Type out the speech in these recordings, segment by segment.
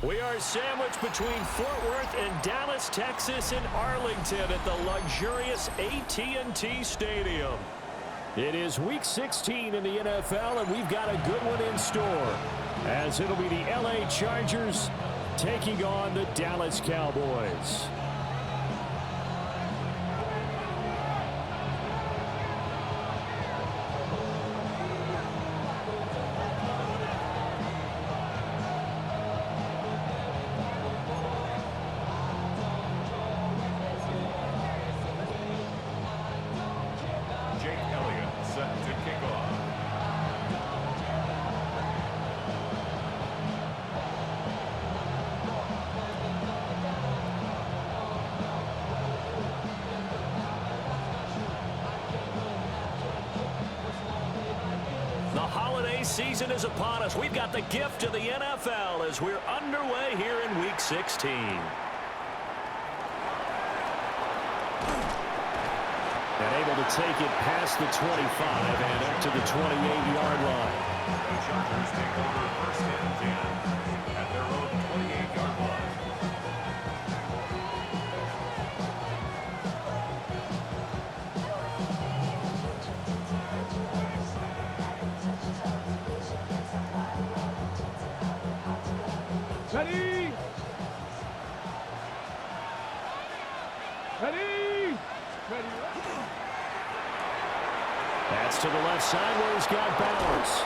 We are sandwiched between Fort Worth and Dallas, Texas, and Arlington at the luxurious AT&T Stadium. It is Week 16 in the NFL, and we've got a good one in store, as it'll be the LA Chargers taking on the Dallas Cowboys. Season is upon us. We've got the gift of the NFL as we're underway here in Week 16. And able to take it past the 25 and up to the 28-yard line. The Chargers take over first and 10 at their own 28-yard line. Ready! Ready! Ready! That's to the left side where he's got balance.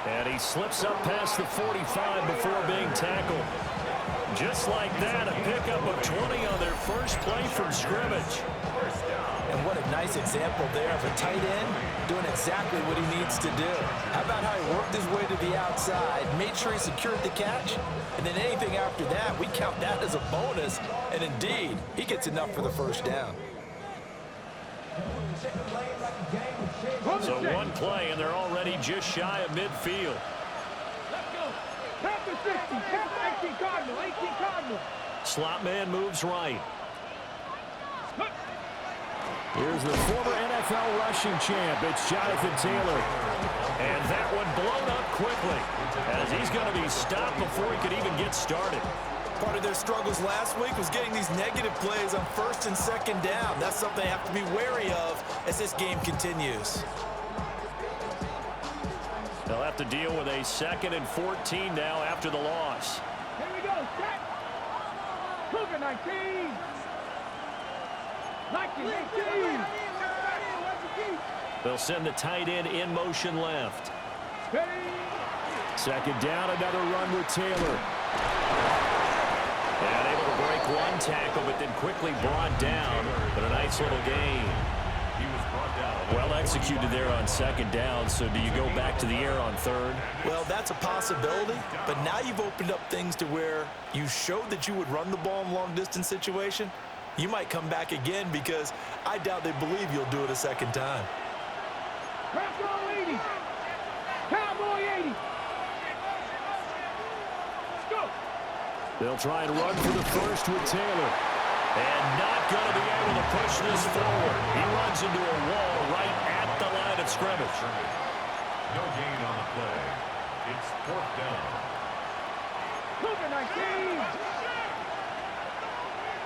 And he slips up past the 45 before being tackled. Just like that, a pickup of 20 on their first play from scrimmage. And what a nice example there of a tight end doing exactly what he needs to do. How about how he worked his way to the outside, made sure he secured the catch, and then anything after that, we count that as a bonus. And indeed, he gets enough for the first down. So one play, and they're already just shy of midfield. Let's go. Count the 60. Count the 18 Cardinal. 18 Cardinal. Slot man moves right. Here's the former NFL rushing champ. It's Jonathan Taylor. And that one blown up quickly, as he's going to be stopped before he could even get started. Part of their struggles last week was getting these negative plays on first and second down. That's something they have to be wary of as this game continues. They'll have to deal with a 2nd and 14 now after the loss. Here we go. Set. Cougar 19. 19. They'll send the tight end in motion left. Ready. 2nd down, another run with Taylor. And able to break one tackle, but then quickly brought down. But a nice little gain. He was brought down. Well executed there on 2nd down. So do you go back to the air on 3rd? Well, that's a possibility, but now you've opened up things to where you showed that you would run the ball in long-distance situation. You might come back again because I doubt they believe you'll do it a 2nd time. Cowboy 80. Cowboy 80. Let's go. They'll try and run for the first with Taylor. And not going to be able to push this forward. He runs into a wall right at the line of scrimmage. No gain on the play. It's 4th down. Cougar 19.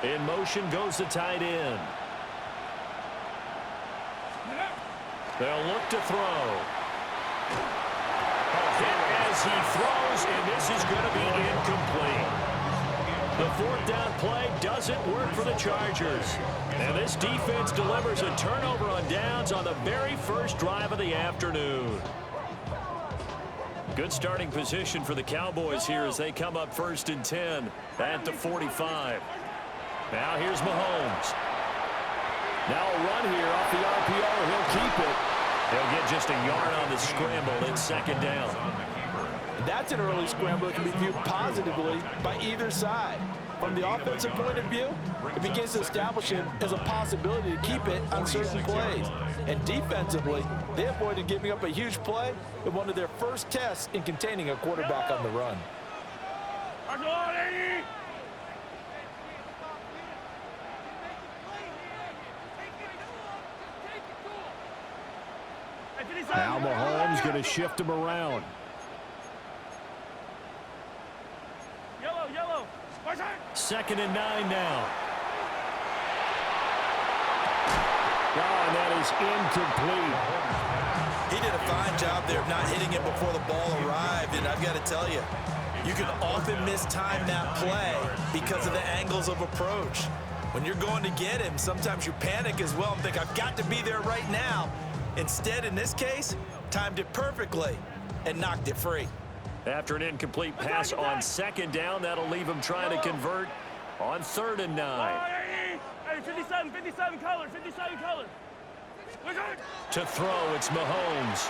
In motion goes the tight end. They'll look to throw. A hit as he throws, and this is going to be incomplete. The 4th down play doesn't work for the Chargers. And this defense delivers a turnover on downs on the very first drive of the afternoon. Good starting position for the Cowboys here as they come up 1st and 10 at the 45. Now here's Mahomes. Now a run here off the RPO. He'll keep it. He'll get just a yard on the scramble in 2nd down. That's an early scramble that can be viewed positively by either side. From the offensive point of view, it begins to establish him as a possibility to keep it on certain plays. And defensively, they avoided giving up a huge play in one of their first tests in containing a quarterback on the run. Now Mahomes going to shift him around. 2nd and 9 now. Oh, and that is incomplete. He did a fine job there of not hitting it before the ball arrived, and I've got to tell you, you can often mistime that play because of the angles of approach. When you're going to get him, sometimes you panic as well and think, I've got to be there right now. Instead, in this case, timed it perfectly and knocked it free. After an incomplete pass on 2nd down, that'll leave him trying to convert on 3rd and 9. Hey, 57 color. To throw, it's Mahomes.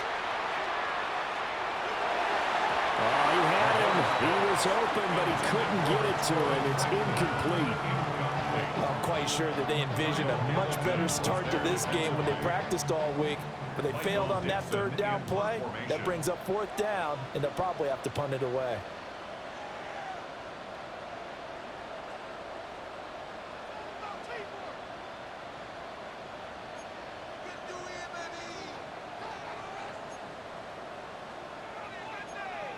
Oh, he had him. He was open, but he couldn't get it to him. It's incomplete. I'm quite sure that they envisioned a much better start to this game when they practiced all week, but they failed on that 3rd down play. That brings up 4th down, and they'll probably have to punt it away.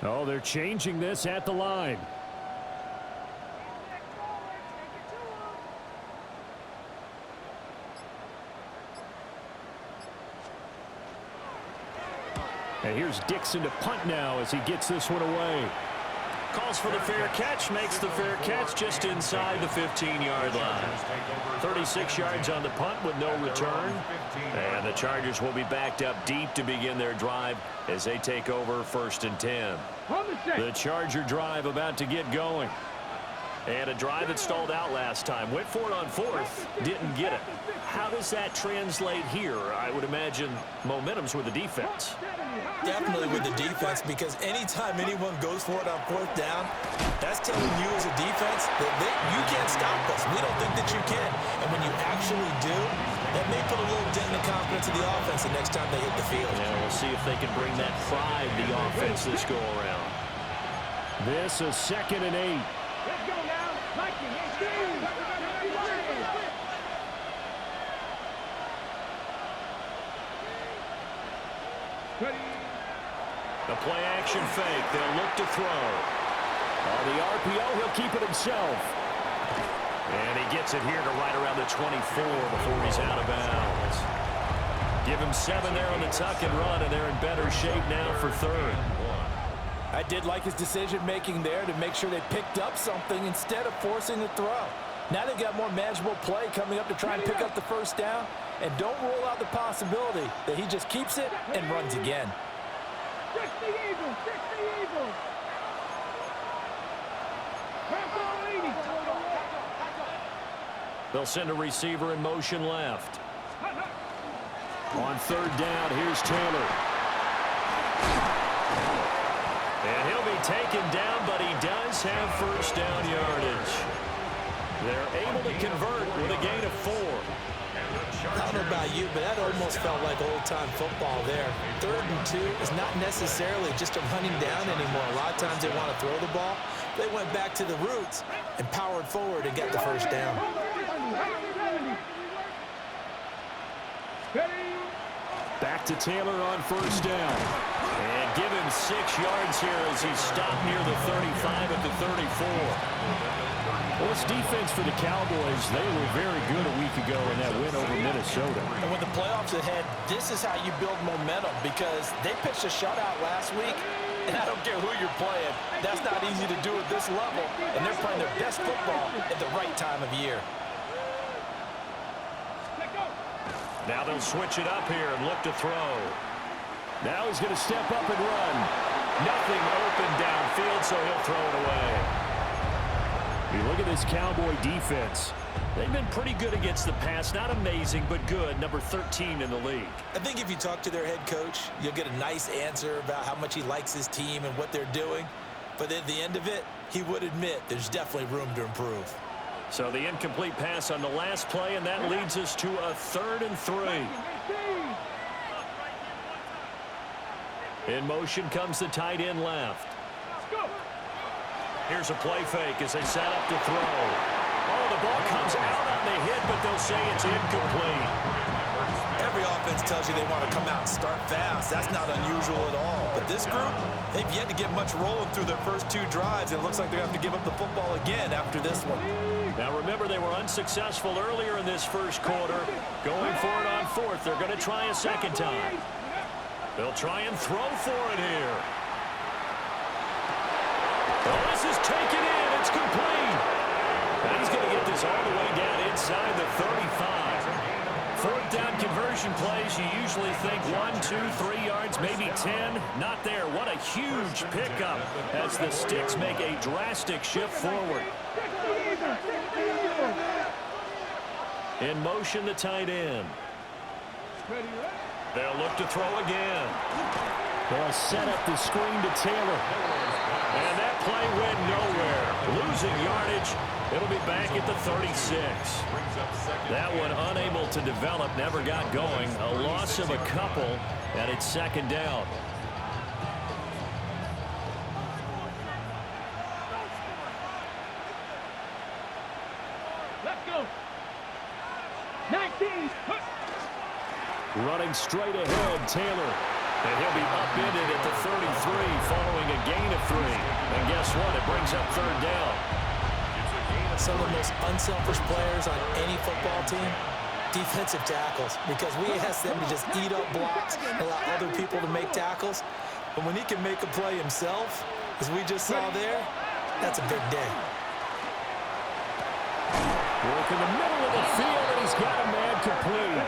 Oh, they're changing this at the line. And here's Dixon to punt now as he gets this one away. Calls for the fair catch, makes the fair catch just inside the 15-yard line. 36 yards on the punt with no return. And the Chargers will be backed up deep to begin their drive as they take over 1st and 10. The Charger drive about to get going. And a drive that stalled out last time. Went for it on 4th, didn't get it. How does that translate here? I would imagine momentum's with the defense. Definitely with the defense, because anytime anyone goes for it on 4th down, that's telling you as a defense that you can't stop us. We don't think that you can. And when you actually do, that may put a little dent in the confidence of the offense the next time they hit the field. Yeah, we'll see if they can bring that pride to the offense this go around. This is 2nd and 8. Let's go now. Mikey, let's go. The play action fake. They'll look to throw. On the RPO, he'll keep it himself. And he gets it here to right around the 24 before he's out of bounds. Give him 7 there on the tuck and run, and they're in better shape now for 3rd. I did like his decision-making there to make sure they picked up something instead of forcing the throw. Now they've got more manageable play coming up to try and pick up the 1st down. And don't rule out the possibility that he just keeps it and runs again. Fix the Eagles. They'll send a receiver in motion left. On 3rd down, here's Taylor. And he'll be taken down, but he does have 1st down yardage. They're able to convert with a gain of 4. I don't know about you, but that almost felt like old-time football there. 3rd and 2 is not necessarily just a running down anymore. A lot of times they want to throw the ball. They went back to the roots and powered forward and got the 1st down. Back to Taylor on 1st down. And give him 6 yards here as he's stopped near the 35 at the 34. Well, this defense for the Cowboys, they were very good a week ago in that win over Minnesota. And with the playoffs ahead, this is how you build momentum, because they pitched a shutout last week, and I don't care who you're playing. That's not easy to do at this level, and they're playing their best football at the right time of year. Now they'll switch it up here and look to throw. Now he's going to step up and run. Nothing open downfield, so he'll throw it away. You look at this Cowboy defense. They've been pretty good against the pass. Not amazing, but good. Number 13 in the league. I think if you talk to their head coach, you'll get a nice answer about how much he likes his team and what they're doing. But at the end of it, he would admit there's definitely room to improve. So the incomplete pass on the last play, and that leads us to a 3rd and 3. In motion comes the tight end left. Here's a play fake as they set up to throw. Oh, the ball comes out on the hit, but they'll say it's incomplete. Every offense tells you they want to come out and start fast. That's not unusual at all. But this group, they've yet to get much rolling through their first 2 drives, and it looks like they're going to have to give up the football again after this one. Now remember, they were unsuccessful earlier in this first quarter. Going for it on 4th. They're going to try a second time. They'll try and throw for it here. Well, this is taken in. It's complete. And he's going to get this all the way down inside the 35. 4th down conversion plays, you usually think 1, 2, 3 yards, maybe 10. Not there. What a huge pickup as the Sticks make a drastic shift forward. In motion, the tight end. They'll look to throw again. They'll set up the screen to Taylor. And that play went nowhere. Losing yardage. It'll be back at the 36. That one unable to develop, never got going. A loss of a couple, and it's second down. Let's go. 19. Running straight ahead, Taylor. And he'll be upended at the 33 following a gain of 3. And guess what? It brings up third down. Some of the most unselfish players on any football team, defensive tackles, because we ask them to just eat up blocks and allow other people to make tackles. But when he can make a play himself, as we just saw there, that's a big day. Work in the middle of the field, and he's got a man complete.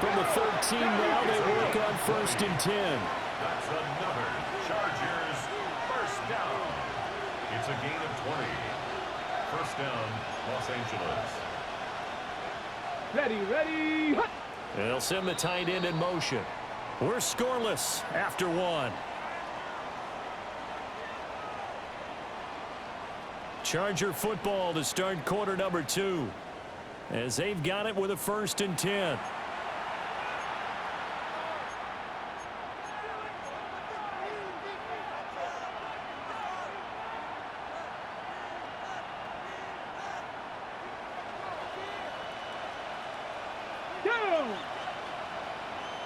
From the 13 now, they work on 1st and 10. That's another Chargers first down. It's a gain of 20. First down, Los Angeles. Ready. They'll send the tight end in motion. We're scoreless after 1. Charger football to start quarter number 2. As they've got it with a 1st and 10.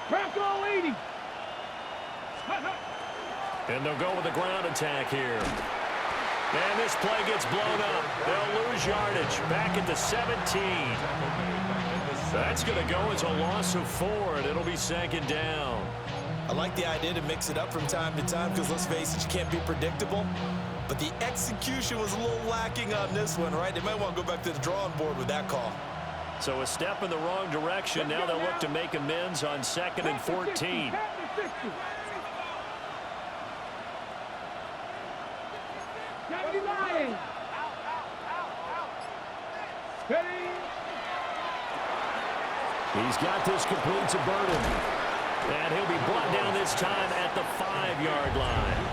Bronco 80. And they'll go with a ground attack here. And this play gets blown up. They'll lose yardage. Back at the 17. That's going to go as a loss of 4, and it'll be second down. I like the idea to mix it up from time to time because, let's face it, you can't be predictable. But the execution was a little lacking on this one, right? They might want to go back to the drawing board with that call. So a step in the wrong direction. Now they'll look to make amends on 2nd and 14. He's got this complete to Burden. And he'll be brought down this time at the 5-yard line.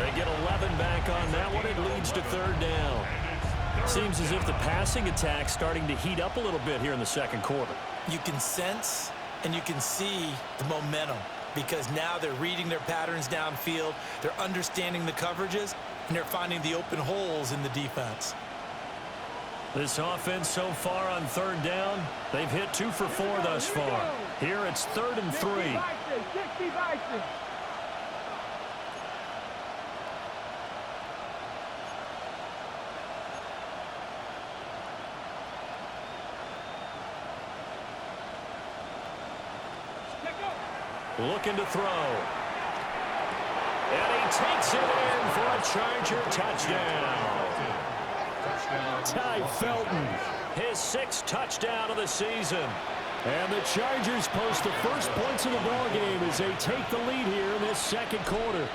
They get 11 back on that one. It leads to third down. Seems as if the passing attack's starting to heat up a little bit here in the second quarter. You can sense and you can see the momentum because now they're reading their patterns downfield, they're understanding the coverages, and they're finding the open holes in the defense. This offense so far on third down, they've hit 2 for 4 thus far. Here it's 3rd and 3. Looking to throw. And he takes it in for a Charger touchdown. Ty Felton, his 6th touchdown of the season. And the Chargers post the first points of the ball game as they take the lead here in this second quarter.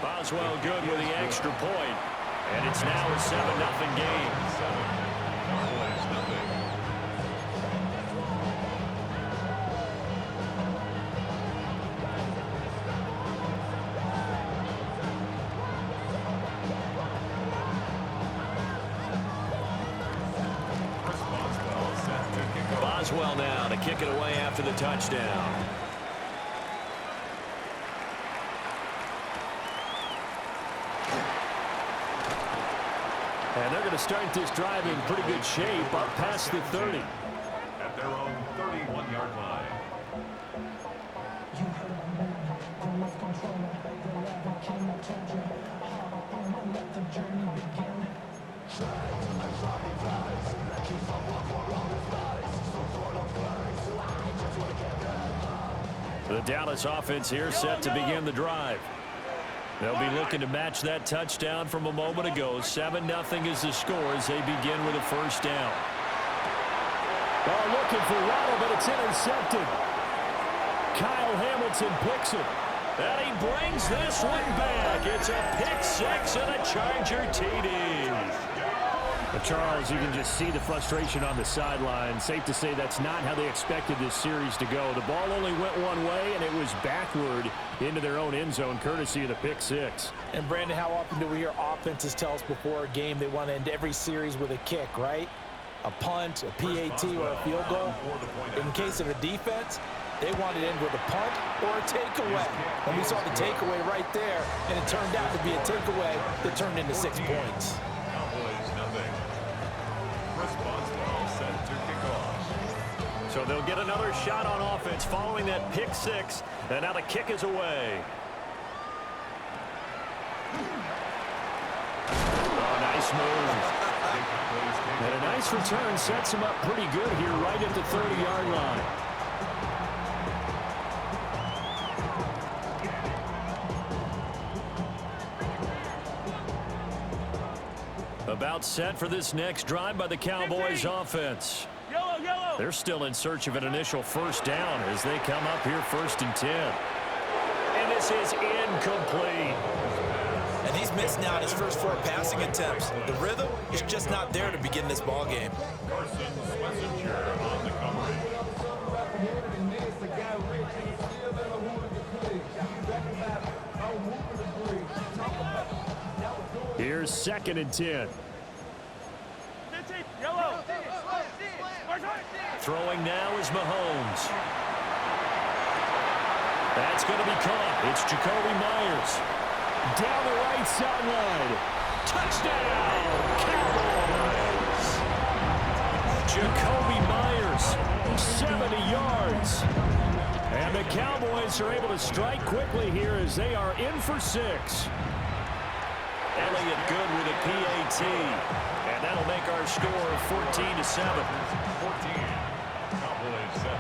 Boswell good with the extra point. And it's now a 7-0 game. Boswell now to kick it away after the touchdown. And they're going to start this drive in pretty good shape up past the 30. At their own Dallas offense here set to begin the drive. They'll be looking to match that touchdown from a moment ago. 7-0 is the score as they begin with a first down. Looking for Waddle, but it's intercepted. Kyle Hamilton picks it. And he brings this one back. It's a pick six and a Charger TD. Charles, you can just see the frustration on the sideline. Safe to say that's not how they expected this series to go. The ball only went one way, and it was backward into their own end zone, courtesy of the pick six. And, Brandon, how often do we hear offenses tell us before a game they want to end every series with a kick, right? A punt, a PAT, or a field goal. In case of a defense, they wanted to end with a punt or a takeaway. And we saw the takeaway right there, and it turned out to be a takeaway that turned into 6 points. So they'll get another shot on offense following that pick six, and now the kick is away. Oh, nice move. And a nice return sets him up pretty good here right at the 30-yard line. About set for this next drive by the Cowboys offense. They're still in search of an initial first down as they come up here 1st and 10. And this is incomplete. And he's missed now his first 4 passing attempts. The rhythm is just not there to begin this ball game. Here's 2nd and 10. Throwing now is Mahomes. That's going to be caught. It's Jacoby Myers. Down the right sideline. Touchdown, Cowboys. Jacoby Myers, 70 yards. And the Cowboys are able to strike quickly here as they are in for 6. Elliott good with a PAT. And that'll make our score 14-7. 14. Cowboys 7.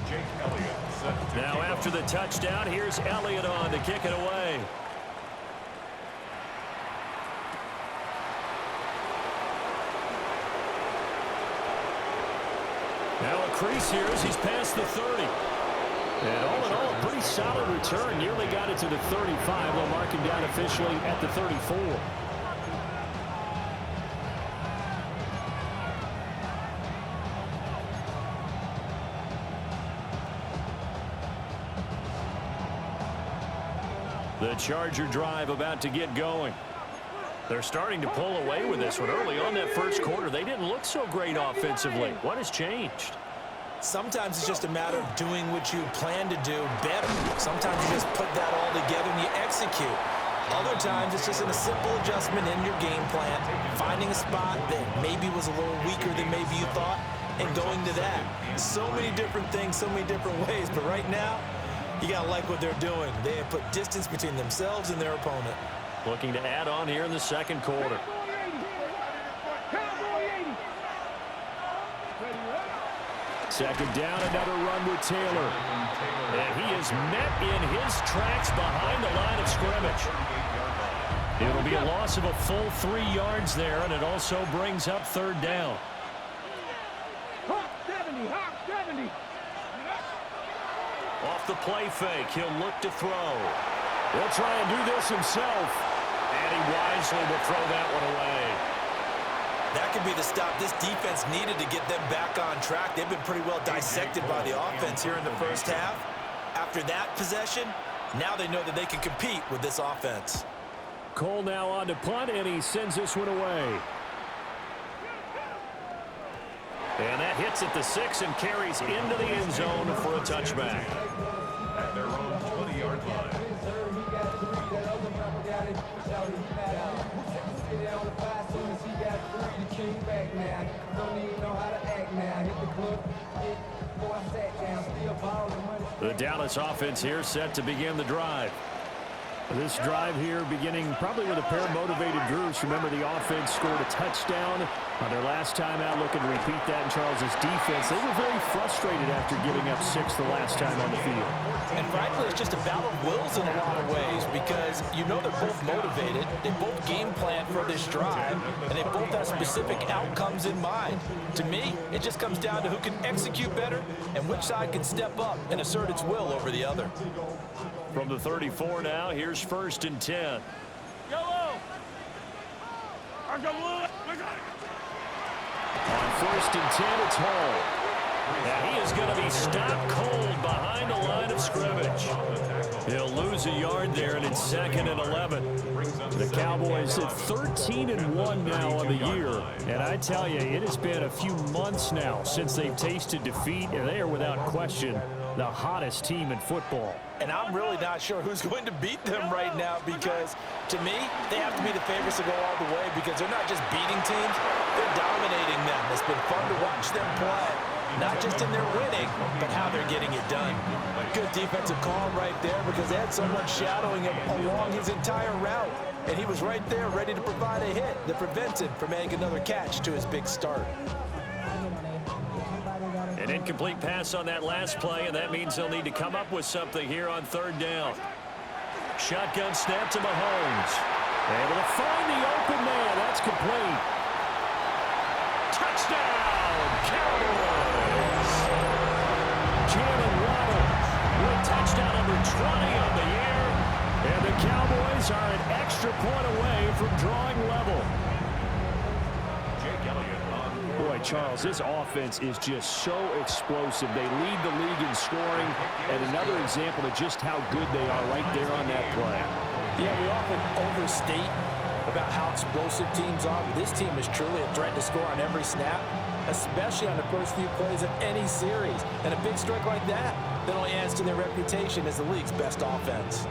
Jake Elliott set to now after the touchdown, here's Elliott on to kick it away. Now a crease here as he's past the 30. And all in all, a pretty solid return. Nearly got it to the 35. They'll mark him down officially at the 34. The Charger drive about to get going. They're starting to pull away with this one. Early on that first quarter, they didn't look so great offensively. What has changed? Sometimes it's just a matter of doing what you plan to do better. Sometimes you just put that all together and you execute. Other times it's just a simple adjustment in your game plan, finding a spot that maybe was a little weaker than maybe you thought, and going to that. So many different things, so many different ways, but right now, you got to like what they're doing. They have put distance between themselves and their opponent. Looking to add on here in the second quarter. Second down, another run with Taylor. And he is met in his tracks behind the line of scrimmage. It'll be a loss of a full 3 yards there, and it also brings up 3rd down. Hawk 70, Hawk 70. Off the play fake, he'll look to throw. He'll try and do this himself. And he wisely will throw that one away. That could be the stop this defense needed to get them back on track. They've been pretty well dissected by the offense here in the first half. After that possession, now they know that they can compete with this offense. Cole now on to punt, and he sends this one away. And that hits at the 6 and carries into the end zone for a touchback. at their own 20-yard line. The Dallas offense here set to begin the drive. This drive here beginning probably with a pair of motivated groups. Remember, the offense scored a touchdown on their last time out, looking to repeat that in Charles's defense. They were very frustrated after giving up 6 the last time on the field. And frankly, it's just a battle of wills in a lot of ways because you know they're both motivated. They both game plan for this drive, and they both have specific outcomes in mind. To me, it just comes down to who can execute better and which side can step up and assert its will over the other. From the 34 now, here's 1st and 10. Yellow! On 1st and 10, it's Hall. And he is going to be stopped cold behind the line of scrimmage. He'll lose a yard there, and it's 2nd and 11. The Cowboys at 13-1 now on the year. And I tell you, it has been a few months now since they've tasted defeat, and they are without question the hottest team in football. And I'm really not sure who's going to beat them right now because, to me, they have to be the favorites to go all the way because they're not just beating teams, they're dominating them. It's been fun to watch them play, not just in their winning, but how they're getting it done. Good defensive call right there because they had someone shadowing him along his entire route, and he was right there ready to provide a hit that prevents him from adding another catch to his big start. An incomplete pass on that last play, and that means they'll need to come up with something here on 3rd down. Shotgun snap to Mahomes. Able to find the open man. That's complete. Touchdown, Cowboys! Jalen Waddle with touchdown number 20 on the year. And the Cowboys are an extra point away from drawing level. Boy, Charles, this offense is just so explosive. They lead the league in scoring, and another example of just how good they are right there on that play. Yeah, we often overstate about how explosive teams are. This team is truly a threat to score on every snap, especially on the first few plays of any series. And a big strike like that only adds to their reputation as the league's best offense.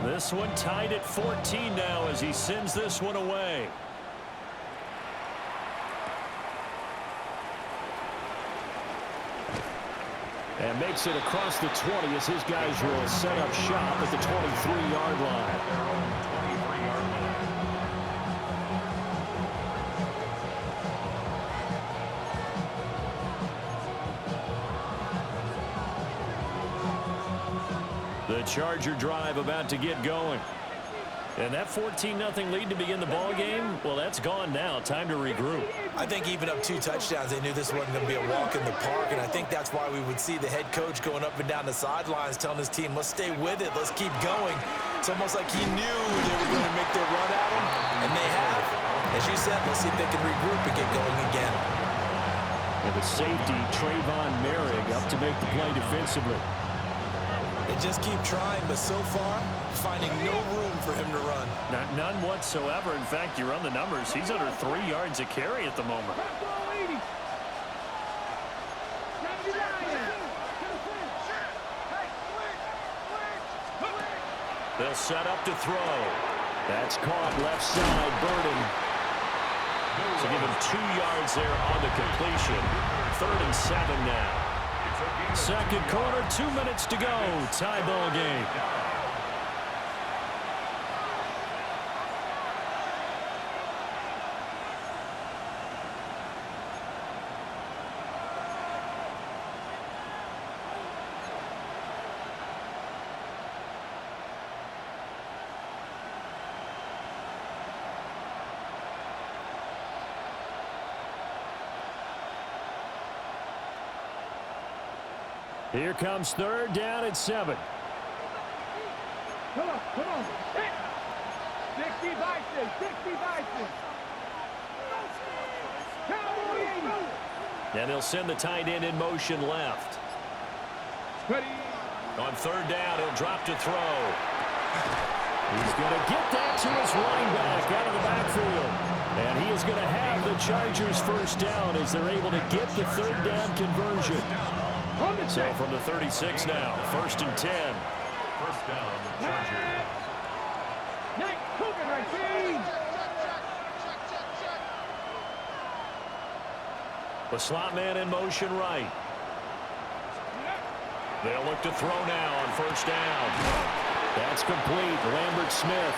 This one tied at 14 now as he sends this one away. And makes it across the 20 as his guys will set up shop at the 23-yard line. The Charger drive about to get going. And that 14-0 lead to begin the ball game, well, that's gone now. Time to regroup. I think even up 2 touchdowns, they knew this wasn't going to be a walk in the park, and I think that's why we would see the head coach going up and down the sidelines telling his team, let's stay with it, let's keep going. It's almost like he knew they were going to make their run at him, and they have. As you said, let's see if they can regroup and get going again. And the safety, Trayvon Merrick, up to make the play defensively. They just keep trying, but so far, finding no room for him to run. None whatsoever. In fact, you run the numbers. He's under 3 yards a carry at the moment. They'll set up to throw. That's caught left side, Burden. So give him 2 yards there on the completion. 3rd and 7 now. Second quarter, 2 minutes to go. Tie ball game. Here comes 3rd down and 7. Come on. 60 Bison. And they'll send the tight end in motion left. Ready. On 3rd down, he'll drop to throw. He's going to get that to his running back out of the backfield. And he is going to have the Chargers 1st down as they're able to get the 3rd down conversion. So from the 36 now, 1st and 10. First down, Chargers. Nice cooking, right team. The slot man in motion right. They'll look to throw now on first down. That's complete. Lambert Smith.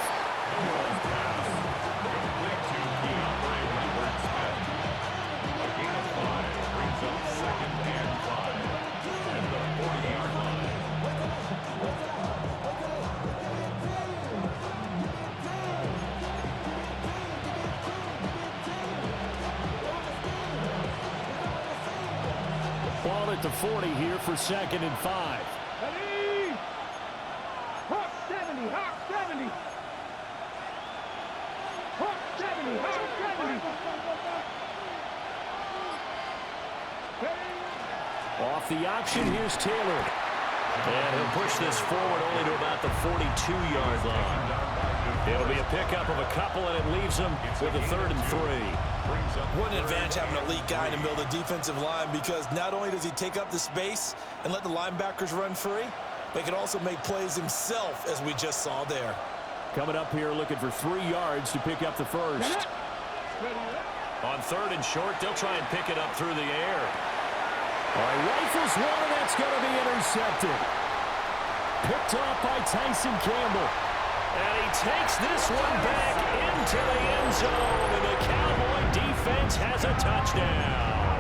Complete to key operator Lambert Smith. A gain of 5 brings up 2nd and 5 at the 40-yard line. Ball at the 40 here for 2nd and 5. Ready? Hawk 70, Hawk 70. Hawk 70, Hawk 70. Ready? Off the option, here's Taylor. And he'll push this forward only to about the 42-yard line. It'll be a pickup of a couple, and it leaves them with a 3rd and 3. What an advantage having an elite guy in the middle of the defensive line, because not only does he take up the space and let the linebackers run free, but he can also make plays himself, as we just saw there. Coming up here looking for 3 yards to pick up the first. On 3rd and short, they'll try and pick it up through the air. All right, rifles one, and that's going to be intercepted. Picked off by Tyson Campbell. And he takes this one back into the end zone, and the Cowboy defense has a touchdown.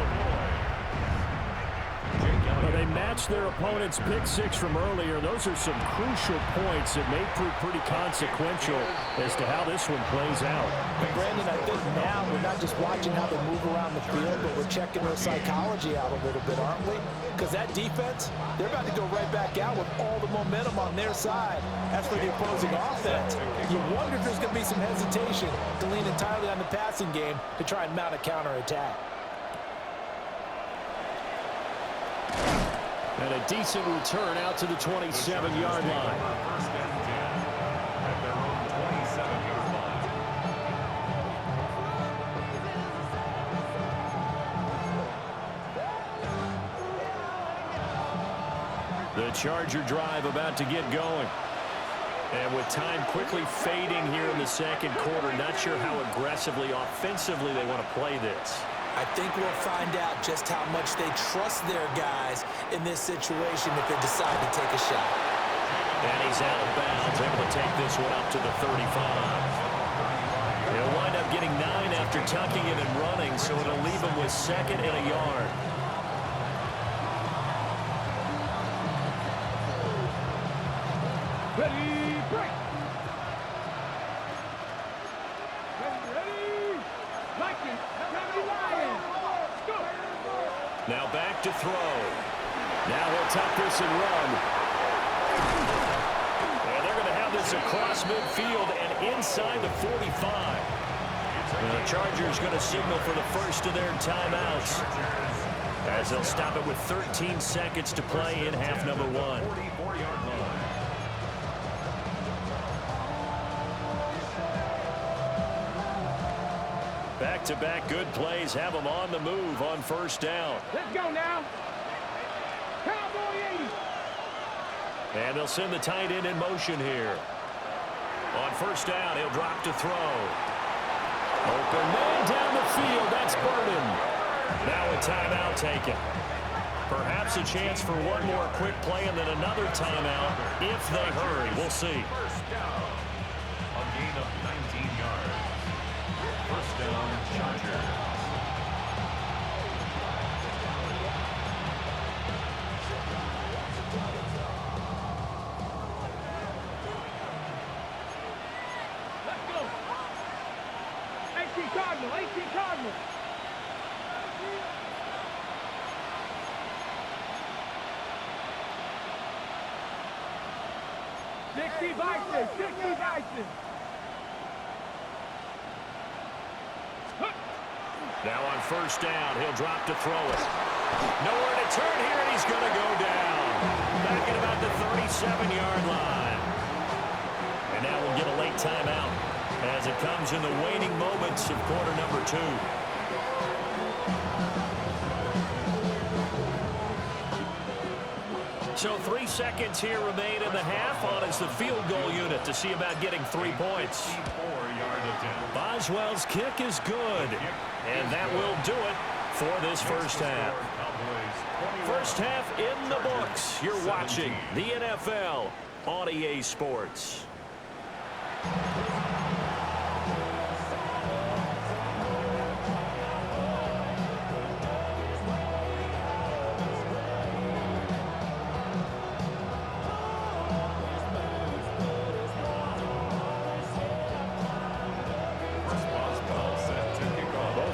Well, they matched their opponent's pick 6 from earlier. Those are some crucial points that may prove pretty consequential as to how this one plays out. And Brandon, I think now we're not just watching how they move around the field, but we're checking their psychology out a little bit, aren't we? Because that defense, they're about to go right back out with all the momentum on their side. As for the opposing offense, you wonder if there's going to be some hesitation to lean entirely on the passing game to try and mount a counterattack. And a decent return out to the 27-yard line. First and 10 at their own 27-yard line. The Charger drive about to get going. And with time quickly fading here in the second quarter, not sure how aggressively, offensively they want to play this. I think we'll find out just how much they trust their guys in this situation if they decide to take a shot. And he's out of bounds, able to take this one up to the 35. He'll wind up getting 9 after tucking it and running, so it'll leave him with 2nd and a yard. Ready, break. Ready, like it. Ready, Lion. Go. Now back to throw. Now he'll tuck this and run. And they're going to have this across midfield and inside the 45. And the Chargers going to signal for the first of their timeouts, as they'll stop it with 13 seconds to play in half number 1. 44-yard line. Back-to-back good plays have them on the move on first down. Let's go now. Cowboy 80. And they'll send the tight end in motion here. On first down, he'll drop to throw. Open man down the field. That's Burden. Now a timeout taken. Perhaps a chance for one more quick play and then another timeout if they hurry. We'll see. First down. A gain of 19 yards. First down, Chargers. Let's go. 18 Cardinal, 18 Cardinal. Dixie Bison, 60 Bison. Now on first down, he'll drop to throw it. Nowhere to turn here, and he's going to go down. Back at about the 37-yard line. And now we'll get a late timeout as it comes in the waning moments of quarter number 2. So 3 seconds here remain in the half on as the field goal unit to see about getting 3 points. Boswell's kick is good. And that will do it for this first half. First half in the books. You're watching the NFL on EA Sports.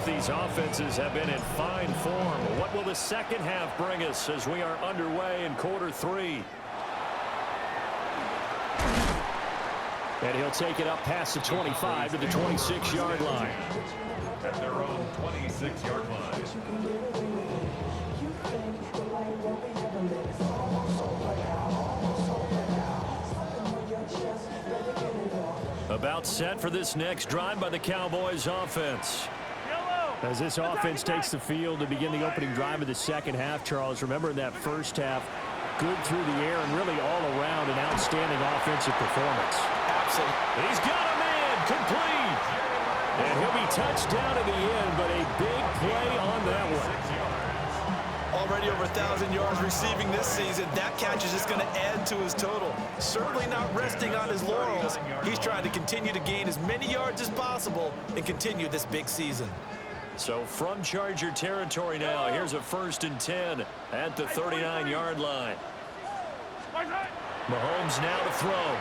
These offenses have been in fine form. What will the second half bring us as we are underway in quarter 3? And he'll take it up past the 25 to the 26-yard line. At their own 26-yard line. About set for this next drive by the Cowboys offense. As this offense takes the field to begin the opening drive of the second half, Charles, remember in that first half, good through the air and really all around an outstanding offensive performance. Absolutely. He's got a man complete. And he'll be touched down in the end, but a big play on that one. Already over 1,000 yards receiving this season. That catch is just going to add to his total. Certainly not resting on his laurels. He's trying to continue to gain as many yards as possible and continue this big season. So from Charger territory now, here's a 1st and 10 at the 39-yard line. Mahomes now to throw.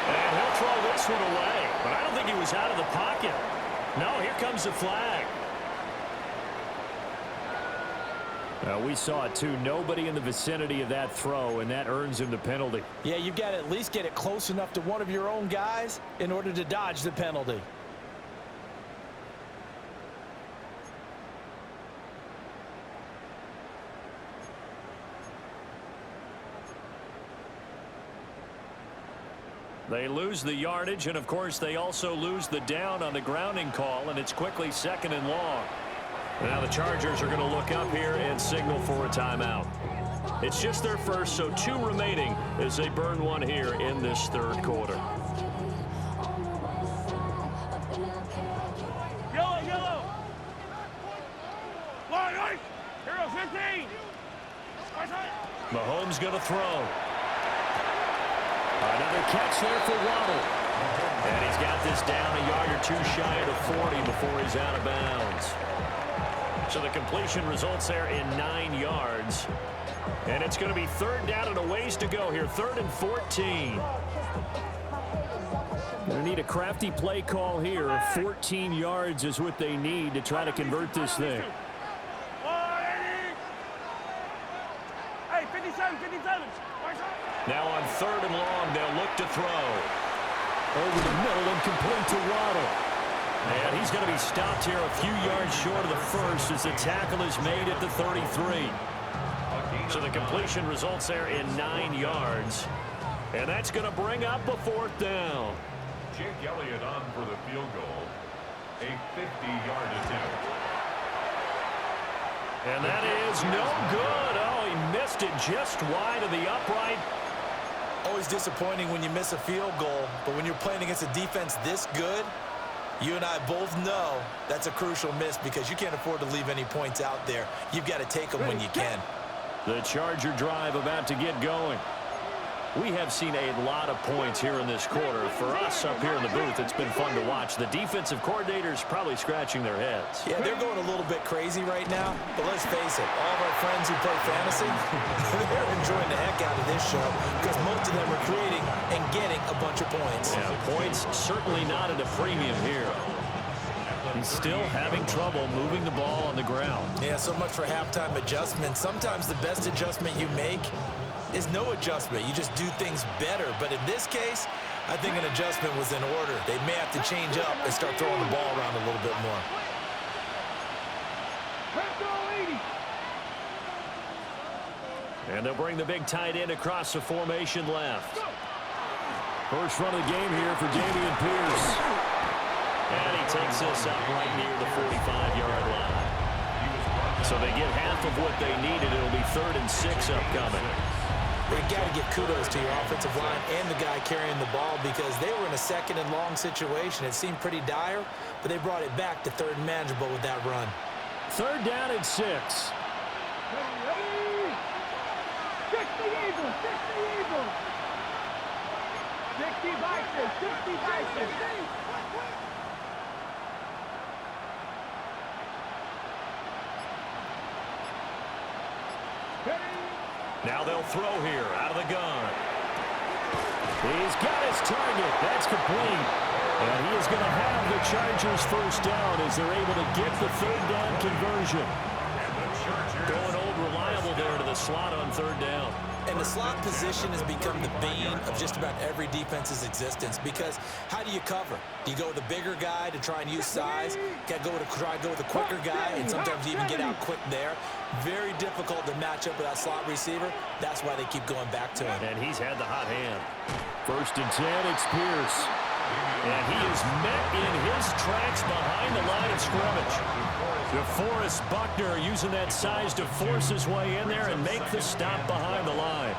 And he'll throw this one away, but I don't think he was out of the pocket. No, here comes the flag. We saw it too. Nobody in the vicinity of that throw, and that earns him the penalty. Yeah, you've got to at least get it close enough to one of your own guys in order to dodge the penalty. They lose the yardage, and of course they also lose the down on the grounding call, and it's quickly 2nd and long. Now the Chargers are going to look up here and signal for a timeout. It's just their first, so 2 remaining as they burn one here in this third quarter. Yellow. Line, Hero 15. Mahomes going to throw. Another catch there for Waddle. And he's got this down a yard or 2 shy of the 40 before he's out of bounds. So the completion results there in 9 yards. And it's going to be 3rd down and a ways to go here. 3rd and 14. They need a crafty play call here. 14 yards is what they need to try to convert this thing. Hey, 57. Now on 3rd and long, they'll look to throw. Over the middle and complete to Waddle. And he's going to be stopped here a few yards short of the first as the tackle is made at the 33. So the completion results there in 9 yards. And that's going to bring up a 4th down. Jake Elliott on for the field goal. A 50-yard attempt. And that is no good. Oh, he missed it just wide of the upright. Always disappointing when you miss a field goal, but when you're playing against a defense this good, you and I both know that's a crucial miss because you can't afford to leave any points out there. You've got to take them when you can. The Charger drive about to get going. We have seen a lot of points here in this quarter. For us up here in the booth, it's been fun to watch. The defensive coordinators probably scratching their heads. Yeah, they're going a little bit crazy right now, but let's face it, all of our friends who play fantasy, they're enjoying the heck out of this show because most of them are creating and getting a bunch of points. Yeah, points certainly not at a premium here. He's still having trouble moving the ball on the ground. Yeah, so much for halftime adjustment. Sometimes the best adjustment you make is no adjustment. You just do things better. But in this case, I think an adjustment was in order. They may have to change up and start throwing the ball around a little bit more. And they'll bring the big tight end across the formation left. First run of the game here for Dameon Pierce. And he takes this up right near the 45-yard line. So they get half of what they needed. It'll be 3rd and 6 upcoming. You got to give kudos to your offensive line and the guy carrying the ball because they were in a 2nd and long situation. It seemed pretty dire, but they brought it back to 3rd and manageable with that run. 3rd down and 6. 60 Eagles, 60 Eagles. 60 Vikings, 60 Vikings. Now they'll throw here out of the gun. He's got his target. That's complete. And he is going to have the Chargers first down as they're able to get the 3rd down conversion. Going old reliable there to the slot on 3rd down. And the slot position has become the bane of just about every defense's existence because how do you cover? Do you go with a bigger guy to try and use size? Try to go with a quicker guy, and sometimes you even get out quick there. Very difficult to match up with that slot receiver. That's why they keep going back to him. And he's had the hot hand. 1st and 10, it's Pierce. And he is met in his tracks behind the line of scrimmage. DeForest Buckner using that size to force his way in there and make the stop behind the line.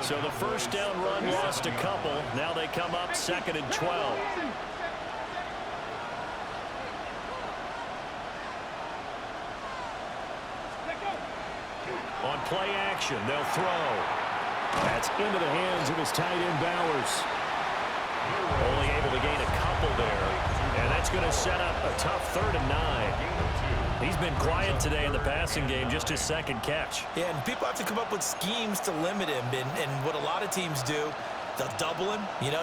So the first down run lost a couple. Now they come up 2nd and 12. On play action, they'll throw. That's into the hands of his tight end Bowers. Only able to gain a couple there. And that's going to set up a tough 3rd and 9. He's been quiet today in the passing game, just his 2nd catch. Yeah, and people have to come up with schemes to limit him. And what a lot of teams do, they'll double him,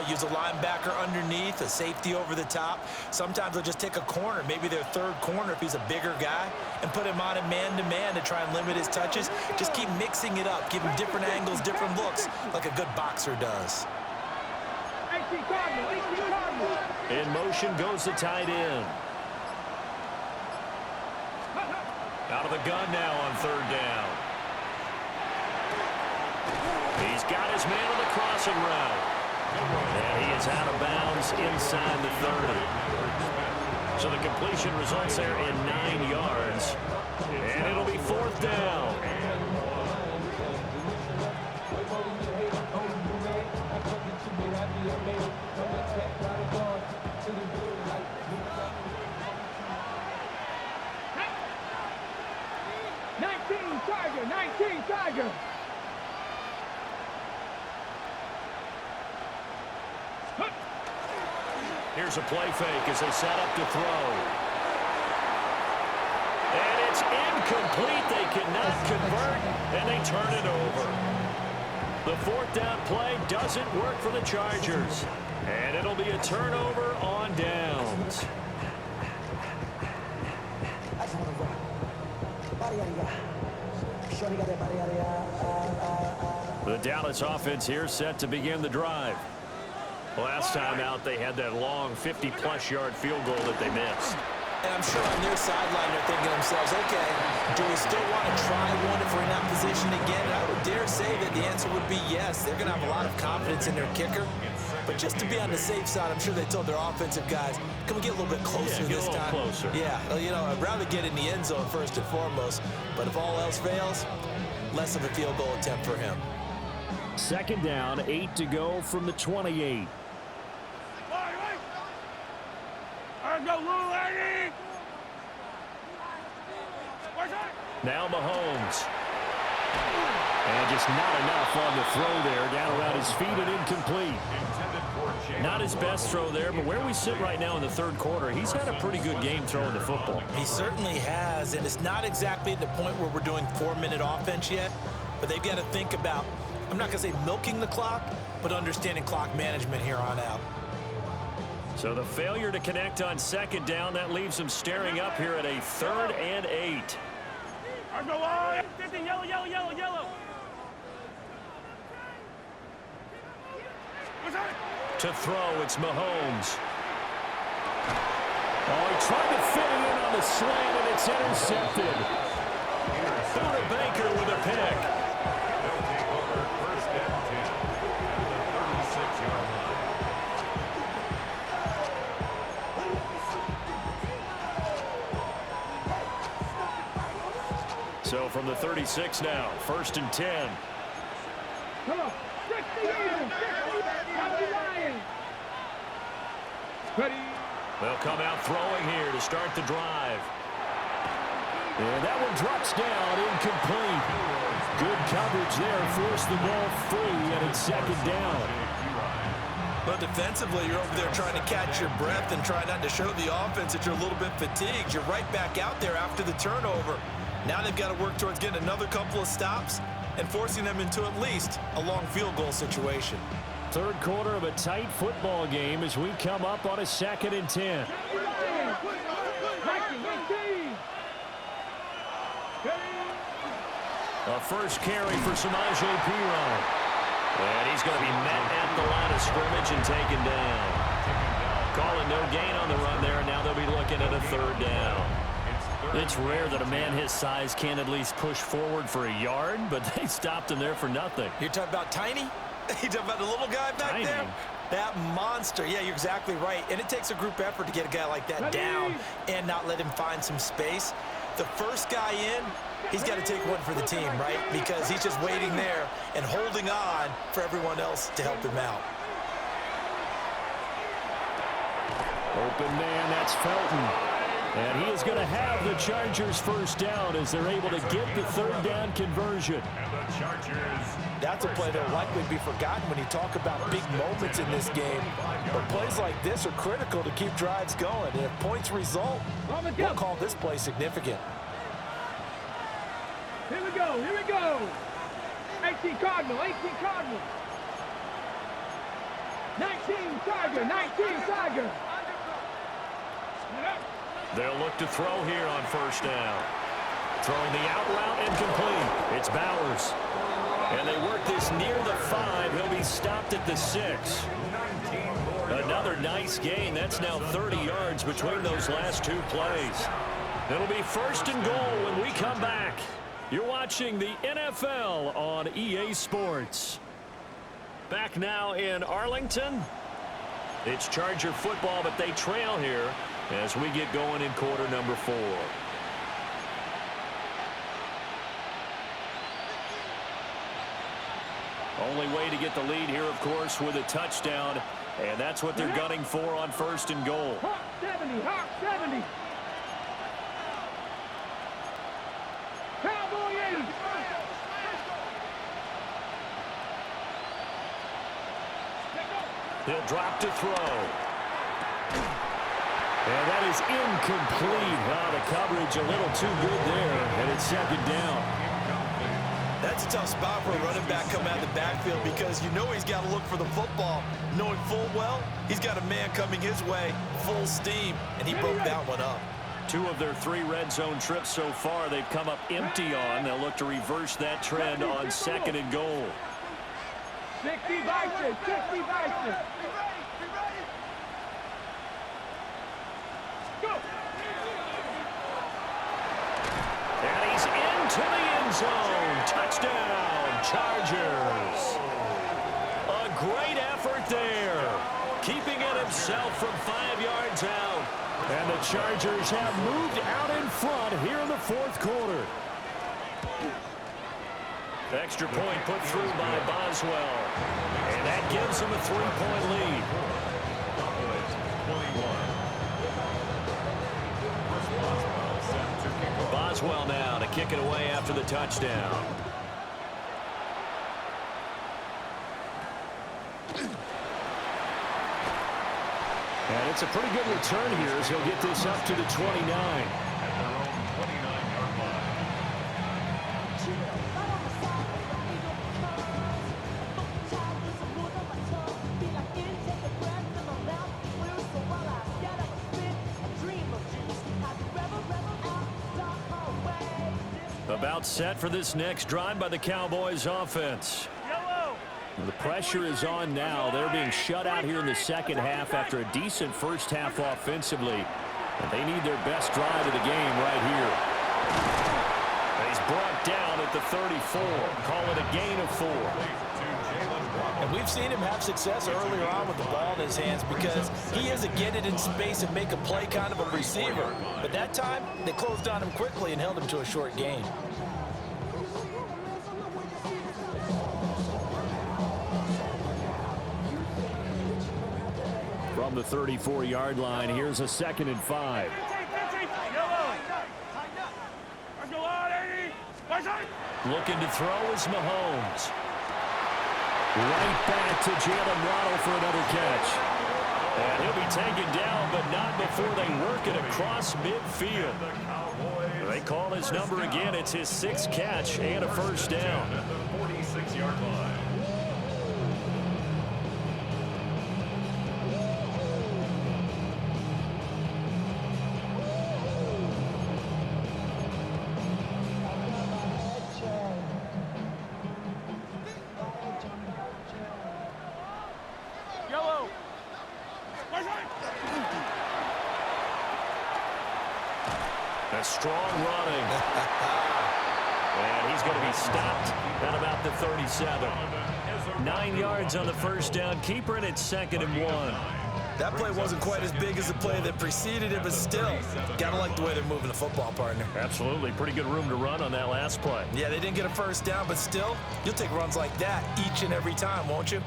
use a linebacker underneath, a safety over the top. Sometimes they'll just take a corner, maybe their 3rd corner if he's a bigger guy, and put him on a man-to-man to try and limit his touches. Just keep mixing it up, give him different angles, different looks, like a good boxer does. In motion goes the tight end. Out of the gun now on 3rd down. He's got his man on the crossing route. And he is out of bounds inside the 30. So the completion results there in 9 yards. And it'll be 4th down. Tiger. Here's a play fake as they set up to throw. And it's incomplete. They cannot convert, and they turn it over. The 4th down play doesn't work for the Chargers. And it'll be a turnover on downs. The Dallas offense here set to begin the drive. Last time out, they had that long 50-plus yard field goal that they missed. And I'm sure on their sideline they're thinking to themselves, okay, do we still want to try one if we're in that position again? And I would dare say that the answer would be yes. They're going to have a lot of confidence in their kicker. But just to be on the safe side, I'm sure they told their offensive guys, can we get a little bit closer this time? Closer. Yeah, I'd rather get in the end zone first and foremost. But if all else fails, less of a field goal attempt for him. 2nd down, 8 to go from the 28. Now Mahomes. And just not enough on the throw there. Down around his feet and incomplete. Not his best throw there, but where we sit right now in the 3rd quarter, he's had a pretty good game throwing the football. He certainly has, and it's not exactly at the point where we're doing 4-minute offense yet, but they've got to think about, I'm not going to say milking the clock, but understanding clock management here on out. So the failure to connect on 2nd down, that leaves them staring up here at a 3rd and 8. Yellow. To throw, it's Mahomes. Oh, he tried to fit it in on the slant, and it's intercepted. Buda Baker with a pick. So from the 36 now, 1st and 10. Come on. 60 Lions. 60 Lions. Ready. They'll come out throwing here to start the drive. And that one drops down, incomplete. Good coverage there, forced the ball free, and it's 2nd down. But defensively, you're over there trying to catch your breath and try not to show the offense that you're a little bit fatigued. You're right back out there after the turnover. Now they've got to work towards getting another couple of stops and forcing them into at least a long field goal situation. 3rd quarter of a tight football game as we come up on a 2nd and 10. A first carry for Samaje Perine. And he's going to be met at the line of scrimmage and taken down. Calling no gain on the run there, and now they'll be looking at a 3rd down. It's rare that a man his size can't at least push forward for a yard, but they stopped him there for nothing. You're talking about tiny? You're talking about the little guy back there? That monster. Yeah, you're exactly right. And it takes a group effort to get a guy like that down and not let him find some space. The first guy in, he's got to take one for the team, right? Because he's just waiting there and holding on for everyone else to help him out. Open man, that's Felton. And he is going to have the Chargers first down as they're able to get the 3rd down conversion. And the Chargers. That's a play that will likely be forgotten when you talk about big moments in this game. But plays like this are critical to keep drives going. And if points result, we'll call this play significant. Here we go. Here we go. 18 Cardinal. 18 Cardinal. 19 Tiger. 19 Tiger. They'll look to throw here on 1st down. Throwing the out route incomplete. It's Bowers. And they work this near the 5. He'll be stopped at the 6. Another nice gain. That's now 30 yards between those last 2 plays. It'll be 1st and goal when we come back. You're watching the NFL on EA Sports. Back now in Arlington. It's Charger football, but they trail here as we get going in quarter number 4. Only way to get the lead here, of course, with a touchdown, and that's what they're gunning for on 1st and goal. Hawk 70, Hawk 70. Cowboy 80. He'll drop to throw. And that is incomplete. Wow, the coverage a little too good there, and it's 2nd down. That's a tough spot for a running back coming out of the backfield because you know he's got to look for the football, knowing full well he's got a man coming his way full steam, and he broke that one up. 2 of their 3 red zone trips so far they've come up empty on. They'll look to reverse that trend on 2nd and goal. 60 Bison, 60 Bison. Go. And he's into the end zone. Touchdown, Chargers. A great effort there. Keeping it himself from 5 yards out. And the Chargers have moved out in front here in the 4th quarter. Extra point put through by Boswell. And that gives them a 3-point lead. Boswell now to kick it away after the touchdown. And it's a pretty good return here as he'll get this up to the 29. About set for this next drive by the Cowboys offense. The pressure is on now. They're being shut out here in the 2nd half after a decent 1st half offensively. And they need their best drive of the game right here. And he's brought down at the 34. Call it a gain of 4. And we've seen him have success earlier on with the ball in his hands because he is a get it in space and make a play kind of a receiver. But that time, they closed on him quickly and held him to a short gain. From the 34-yard line, here's a 2nd and 5. Looking to throw is Mahomes. Right back to Jalen Waddle for another catch. And he'll be taken down, but not before they work it across midfield. They call his number again. It's his 6th catch and a first down. At the 46-yard line. A strong running. And he's going to be stopped at about the 37. 9 yards on the first down. Keeper, and it's 2nd and 1. That play wasn't quite as big as the play that preceded it, but still, gotta like the way they're moving the football, partner. Absolutely. Pretty good room to run on that last play. Yeah, they didn't get a first down, but still, you'll take runs like that each and every time, won't you?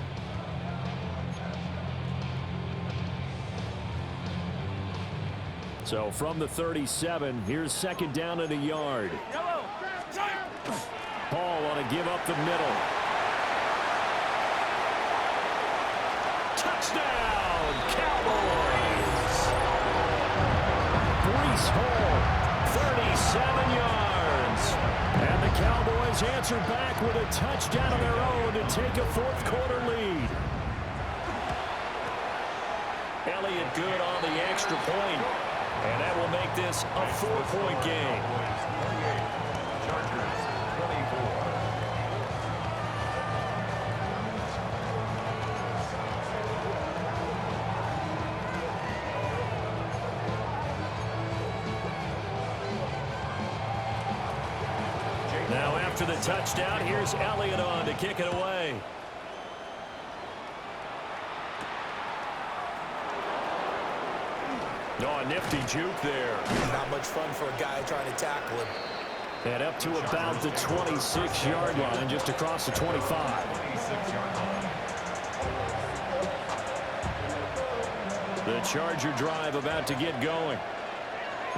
So from the 37, here's 2nd down and a yard. Paul on to give up the middle. Touchdown, Cowboys! Breece Hall, 37 yards. And the Cowboys answer back with a touchdown of their own to take a 4th quarter lead. Elliott good on the extra point. And that will make this a 4-point game. Chargers 24. Now after the touchdown, here's Elliott on to kick it away. Oh, a nifty juke there. Not much fun for a guy trying to tackle him. And up to about the 26-yard line, just across the 25. 26-yard line. The Charger drive about to get going.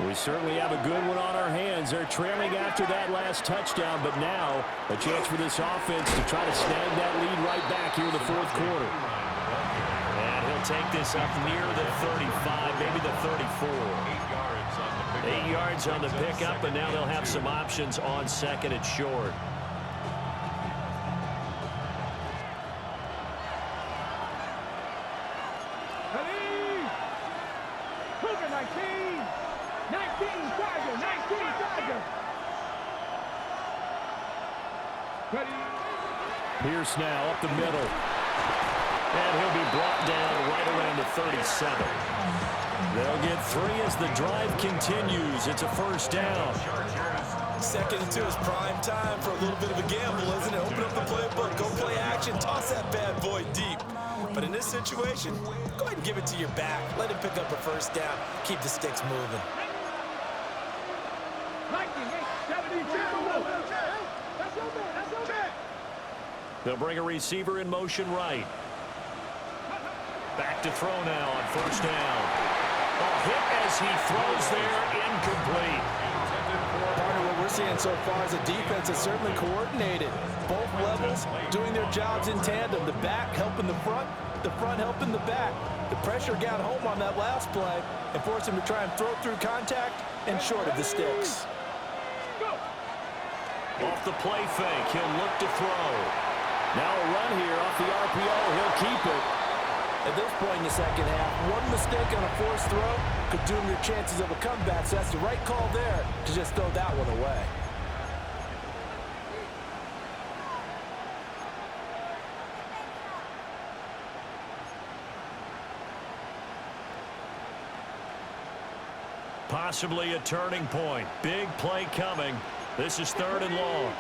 We certainly have a good one on our hands. They're trailing after that last touchdown, but now a chance for this offense to try to snag that lead right back here in the 4th quarter. And he'll take this up near the 35, maybe the 34. 8 yards on the pickup, and now they'll have some options on 2nd and short. Pierce now up the middle. And he'll be brought down right around the 37. They'll get 3 as the drive continues. It's a first down. 2nd and 2 is prime time for a little bit of a gamble, isn't it? Open up the playbook, go play action, toss that bad boy deep. But in this situation, go ahead and give it to your back. Let him pick up a first down. Keep the sticks moving. They'll bring a receiver in motion right. Back to throw now on first down. A hit as he throws there, incomplete. Partner, what we're seeing so far is a defense that's certainly coordinated. Both levels doing their jobs in tandem. The back helping the front helping the back. The pressure got home on that last play and forced him to try and throw through contact and short of the sticks. Off the play fake, he'll look to throw. Now a run here off the RPO. He'll keep it. At this point in the second half, one mistake on a forced throw could doom your chances of a comeback. So that's the right call there to just throw that one away. Possibly a turning point. Big play coming. This is 3rd and long.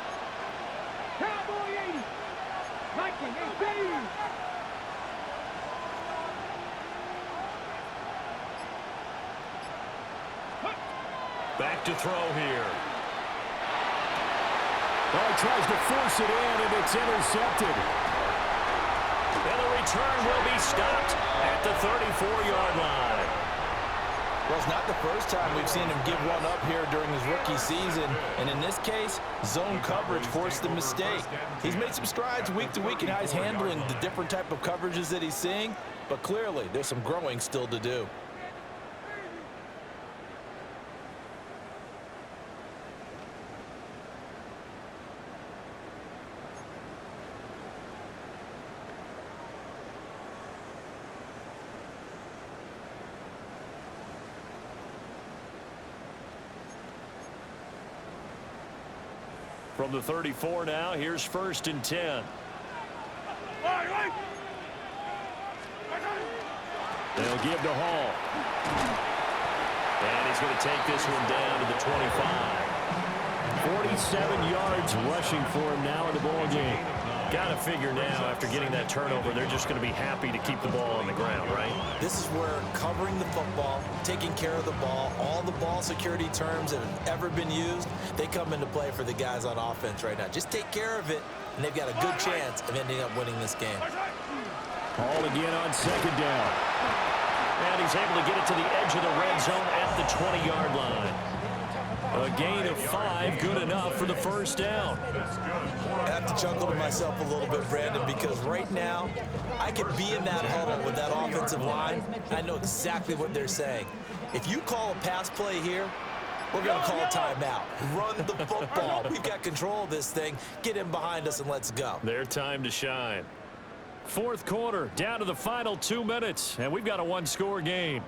19, 18. Back to throw here. Oh, he tries to force it in, and it's intercepted. And the return will be stopped at the 34-yard line. Well, it's not the first time we've seen him give one up here during his rookie season. And in this case, zone coverage forced the mistake. He's made some strides week to week in how he's handling the different type of coverages that he's seeing. But clearly, there's some growing still to do. From the 34 now, here's 1st and 10. They'll give to Hall. And he's going to take this one down to the 25. 47 yards rushing for him now in the ball game. Got to figure now, after getting that turnover, they're just going to be happy to keep the ball on the ground, right? This is where covering the football, taking care of the ball, all the ball security terms that have ever been used, they come into play for the guys on offense right now. Just take care of it, and they've got a good chance of ending up winning this game. Hall again on 2nd down. And he's able to get it to the edge of the red zone at the 20-yard line. A gain of 5, good enough for the 1st down. I have to chuckle to myself a little bit, Brandon, because right now I could be in that huddle with that offensive line. I know exactly what they're saying. If you call a pass play here, we're going to call a timeout. Run the football. We've got control of this thing. Get in behind us and let's go. Their time to shine. 4th quarter, down to the final 2 minutes, and we've got a one-score game.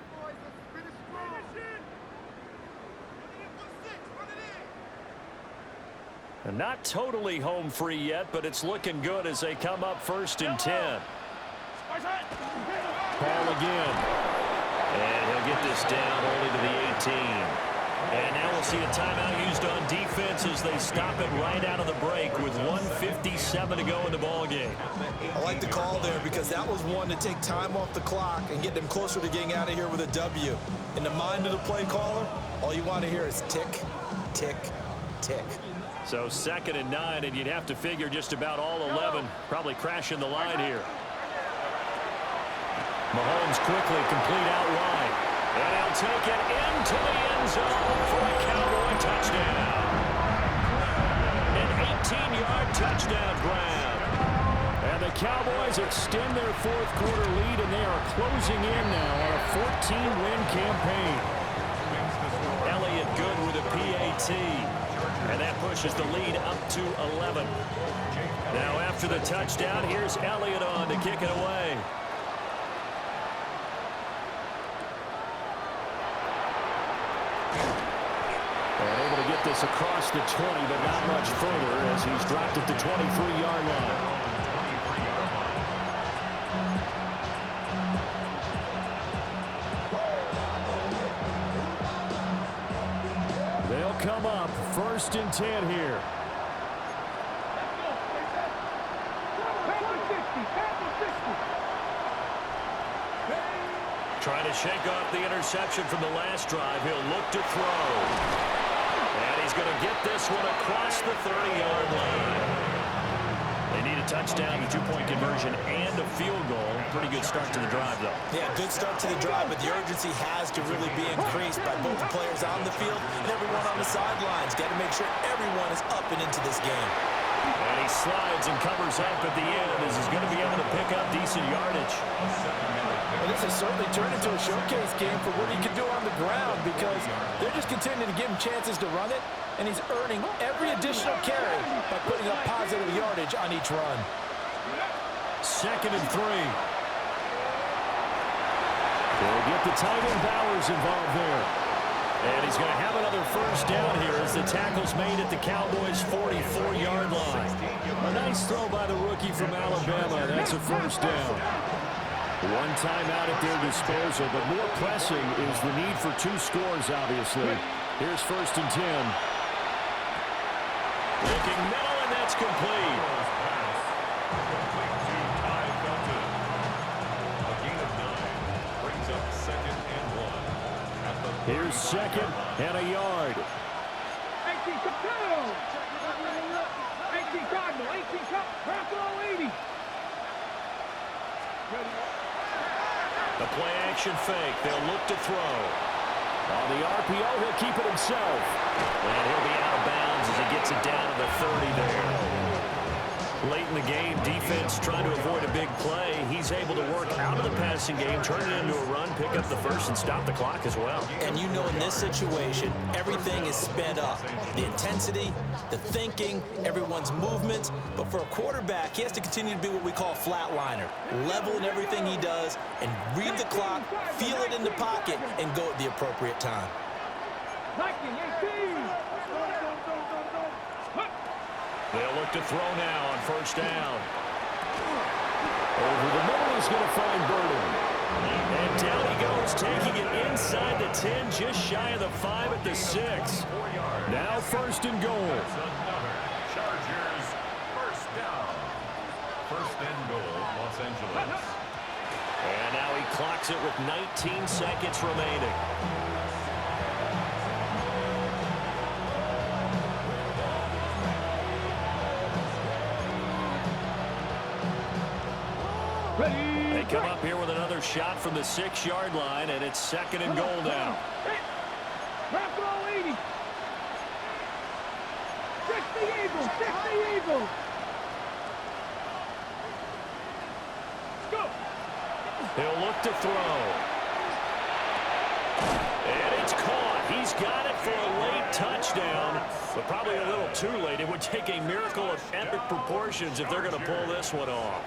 And not totally home free yet, but it's looking good as they come up 1st and 10. Ball again. And he'll get this down only to the 18. And now we'll see a timeout used on defense as they stop it right out of the break with 1:57 to go in the ball game. I like the call there because that was one to take time off the clock and get them closer to getting out of here with a W. In the mind of the play caller, all you want to hear is tick, tick, tick. So 2nd and 9, and you'd have to figure just about all 11 probably crashing the line here. Mahomes quickly complete out wide. And he'll take it into the end zone for a Cowboy touchdown. An 18-yard touchdown grab. And the Cowboys extend their 4th quarter lead, and they are closing in now on a 14-win campaign. Elliott good with a PAT. And that pushes the lead up to 11. Now after the touchdown, here's Elliott on to kick it away. And able to get this across the 20, but not much further as he's dropped at the 23-yard line. They'll come up 1st and 10 here. Trying to shake off the interception from the last drive. He'll look to throw. And he's going to get this one across the 30-yard line. They need a touchdown, a 2-point conversion, and a field goal. Pretty good start to the drive, though. Yeah, good start to the drive, but the urgency has to really be increased by both the players on the field and everyone on the sidelines. Got to make sure everyone is up and into this game. And he slides and covers up at the end as he's going to be able to pick up decent yardage. Well, this has certainly turned into a showcase game for what he can do on the ground because they're just continuing to give him chances to run it, and he's earning every additional carry by putting up positive yardage on each run. 2nd and 3. They'll get the tight end Bowers involved there. And he's going to have another 1st down here as the tackle's made at the Cowboys' 44-yard line. A nice throw by the rookie from Alabama. That's a 1st down. One timeout at their disposal, but more pressing is the need for 2 scores, obviously. Here's 1st and 10. Looking middle, and that's complete. Complete to Ty Felton. A gain of 9 brings up 2nd and 1. At the Here's 2nd and a yard. 18 cup, 18 Cardinal, 18 cup, Buffalo 80. The play action fake. They'll look to throw. On the RPO, he'll keep it himself. And he'll be out of bounds as he gets it down to the 30 there. Late in the game, defense trying to avoid a big play. He's able to work out of the passing game, turn it into a run, pick up the first, and stop the clock as well. And you know in this situation, everything is sped up. The intensity, the thinking, everyone's movement. But for a quarterback, he has to continue to be what we call a flatliner. Level in everything he does and read the clock, feel it in the pocket, and go at the appropriate time. 19, 18. They'll look to throw now on first down. Over the middle, he's going to find Burden. And down he goes, taking it inside the 10, just shy of the 5 at the 6. Now 1st and goal. That's another Chargers first down. 1st and goal, Los Angeles. And now he clocks it with 19 seconds remaining. They come up here with another shot from the 6-yard line, and it's 2nd and goal now. Buffalo 80. 60 Eagles, 60 Eagles. Go. He'll look to throw. And it's caught. He's got it for a late touchdown, but probably a little too late. It would take a miracle of epic proportions if they're going to pull this one off.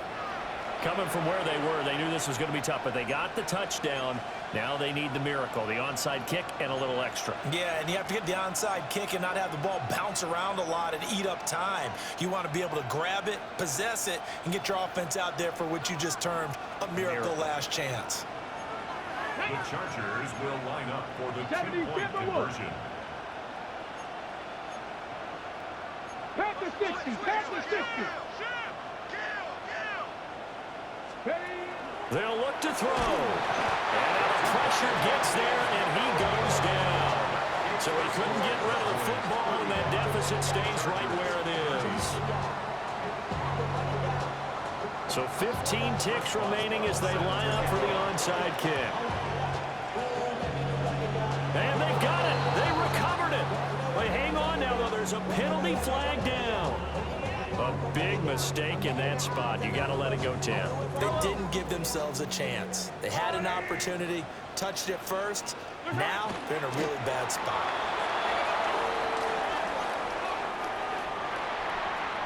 Coming from where they were, they knew this was going to be tough, but they got the touchdown. Now they need the miracle, the onside kick and a little extra. Yeah, and you have to get the onside kick and not have the ball bounce around a lot and eat up time. You want to be able to grab it, possess it, and get your offense out there for what you just termed a miracle last chance. The Chargers will line up for the 2-point conversion. Pass the 60, pass the 60. They'll look to throw. And now the pressure gets there, and he goes down. So he couldn't get rid of the football, and that deficit stays right where it is. So 15 ticks remaining as they line up for the onside kick. And they got it. They recovered it. But hang on now, though. There's a penalty flag down. A big mistake in that spot. You got to let it go, Tim. They didn't give themselves a chance. They had an opportunity, touched it first. Now they're in a really bad spot.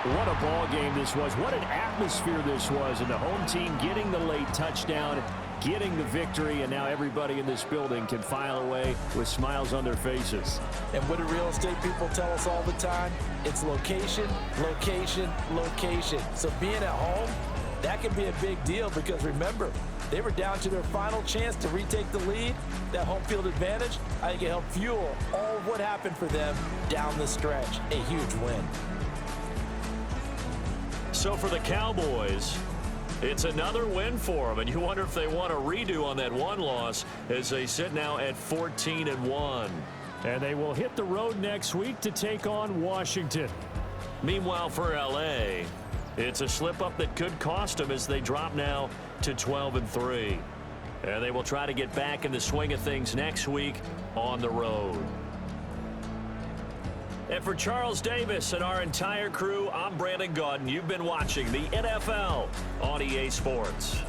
What a ball game this was. What an atmosphere this was. And the home team getting the late touchdown, getting the victory, and now everybody in this building can file away with smiles on their faces. And what do real estate people tell us all the time? It's location, location, location. So being at home, that can be a big deal because remember, they were down to their final chance to retake the lead. That home field advantage, I think it helped fuel all of what happened for them down the stretch. A huge win. So for the Cowboys, it's another win for them, and you wonder if they want a redo on that one loss as they sit now at 14-1. And they will hit the road next week to take on Washington. Meanwhile, for L.A., it's a slip-up that could cost them as they drop now to 12-3. And they will try to get back in the swing of things next week on the road. And for Charles Davis and our entire crew, I'm Brandon Gaudin. You've been watching the NFL on EA Sports.